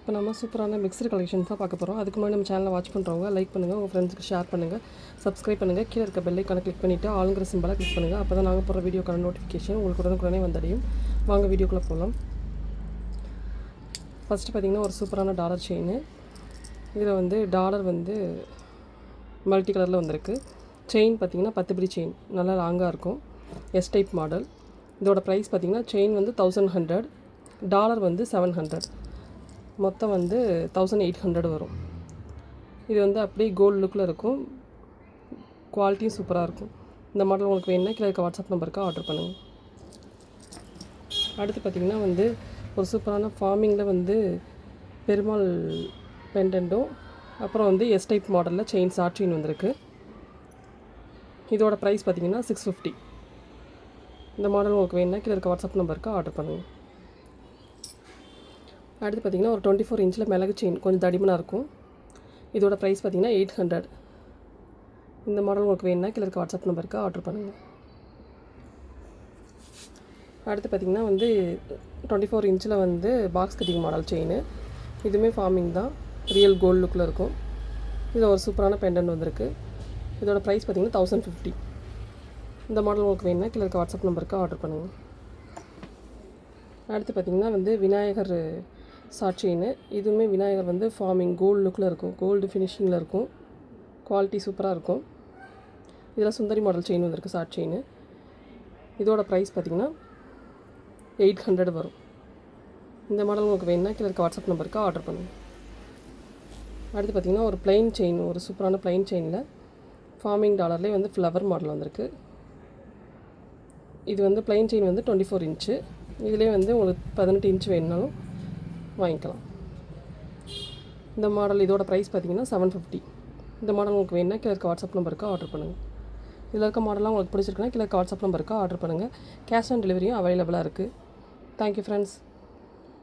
இப்போ நம்ம சூப்பரான மிக்சர் கலெக்ஷன்ஸ் தான் பார்க்க போகிறோம். அதுக்கு முன்னாடி நம்ம சேனலை வாட்ச் பண்ணுறவங்க லைக் பண்ணுங்கள், உங்கள் ஃப்ரெண்ட்ஸ்க்கு ஷேர் பண்ணுங்கள், சப்ஸ்கிரைப் பண்ணுங்கள். கீழே இருக்க பெல் ஐக்கானை கிளிக் பண்ணிவிட்டு ஆளுங்கிற சிம்பிளாக கிளிக் பண்ணுங்கள். அப்போ தான் நாங்கள் போகிற வீடியோக்கான நோட்டிஃபிகேஷன் உங்களுக்கு உடனுக்குடனே வந்தடையும். வாங்க வீடியோக்குள்ளே போகலாம். ஃபஸ்ட்டு பார்த்திங்கன்னா ஒரு சூப்பரான டாலர் செயின். இதில் டாலர் மல்டி கலரில் வந்திருக்கு. செயின் பார்த்திங்கன்னா 10 பிடி செயின், நல்லா லாங்காக இருக்கும். S type model. இதோட ப்ரைஸ் பார்த்திங்கன்னா செயின் 1100, டாலர் 700, மொத்தம் 1800 வரும். இது அப்படியே கோல்டு லுக்கில் இருக்கும். குவாலிட்டியும் சூப்பராக இருக்கும். இந்த மாடல் உங்களுக்கு வேணும்னா கீழே இருக்க வாட்ஸ்அப் நம்பருக்கு ஆர்டர் பண்ணுங்கள். அடுத்து பார்த்திங்கன்னா ஒரு சூப்பரான ஃபார்மிங்கில் பெருமாள் பெண்டன்ட்டும், அப்புறம் எஸ் டைப் மாடலில் செயின் ஷார்ட் செயின் வந்திருக்கு. இதோட ப்ரைஸ் பார்த்திங்கன்னா 650. இந்த மாடல் உங்களுக்கு வேணும்னா கீழே இருக்க வாட்ஸ்அப் நம்பருக்கு ஆர்டர் பண்ணுங்கள். அடுத்து பார்த்திங்கன்னா ஒரு 24 இன்ச்சில் மிளகு செயின், கொஞ்சம் தடிமனாக இருக்கும். இதோட ப்ரைஸ் பார்த்திங்கன்னா 800. இந்த மாடல் உங்களுக்கு வேணும்னா கீழே இருக்க வாட்ஸ்அப் நம்பருக்கு ஆர்டர் பண்ணுங்கள். அடுத்து பார்த்திங்கன்னா 24 இன்ச்சில் பாக்ஸ் கட்டிங் மாடல் செயின். இதுவுமே ஃபார்மிங் தான், ரியல் கோல்டு லுக்கில் இருக்கும். இதில் ஒரு சூப்பரான பெண்டன்ட் வந்திருக்கு. இதோட ப்ரைஸ் பார்த்திங்கன்னா 1050. இந்த மாடல் உங்களுக்கு வேணும்னா கீழே இருக்க வாட்ஸ்அப் நம்பருக்கு ஆர்டர் பண்ணுங்கள். அடுத்து பார்த்திங்கன்னா விநாயகர் ஷார்ட் செயின். இதுவுமே விநாயகர் ஃபார்மிங் கோல்டு லுக்கில் இருக்கும், கோல்டு ஃபினிஷிங்கில் இருக்கும். குவாலிட்டி சூப்பராக இருக்கும். இதில் சுந்தரி மாடல் செயின் வந்திருக்கு, ஷார்ட் செயின். இதோட ப்ரைஸ் பார்த்திங்கன்னா 800 வரும். இந்த மாடல் உங்களுக்கு வேணும்னா கீழே இருக்க வாட்ஸ்அப் நம்பருக்கு ஆர்டர் பண்ணுங்கள். அடுத்து பார்த்திங்கன்னா ஒரு ப்ளைன் செயின், ஒரு சூப்பரான ப்ளைன் செயினில் ஃபார்மிங் டாலர்லேயே ஃப்ளவர் மாடல் வந்திருக்கு. இது ப்ளைன் செயின் 24 இன்ச்சு. இதிலே உங்களுக்கு 18 இன்ச் வேணுனாலும் வாங்கிக்கலாம். இந்த மாடல் இதோட ப்ரைஸ் பார்த்திங்கன்னா 750. இந்த மாடல் உங்களுக்கு வேணும்னா கீழே இருக்க வாட்ஸ்அப் நம்பருக்கு ஆர்டர் பண்ணுங்கள். இதில் இருக்க மாடலாம் உங்களுக்கு பிடிச்சிருக்குன்னா கீழே இருக்க வாட்ஸ்அப் நம்பருக்கு ஆர்டர் பண்ணுங்கள். கேஷ் ஆன் டெலிவரியும் அவைலபிளாக இருக்குது. Thank you friends.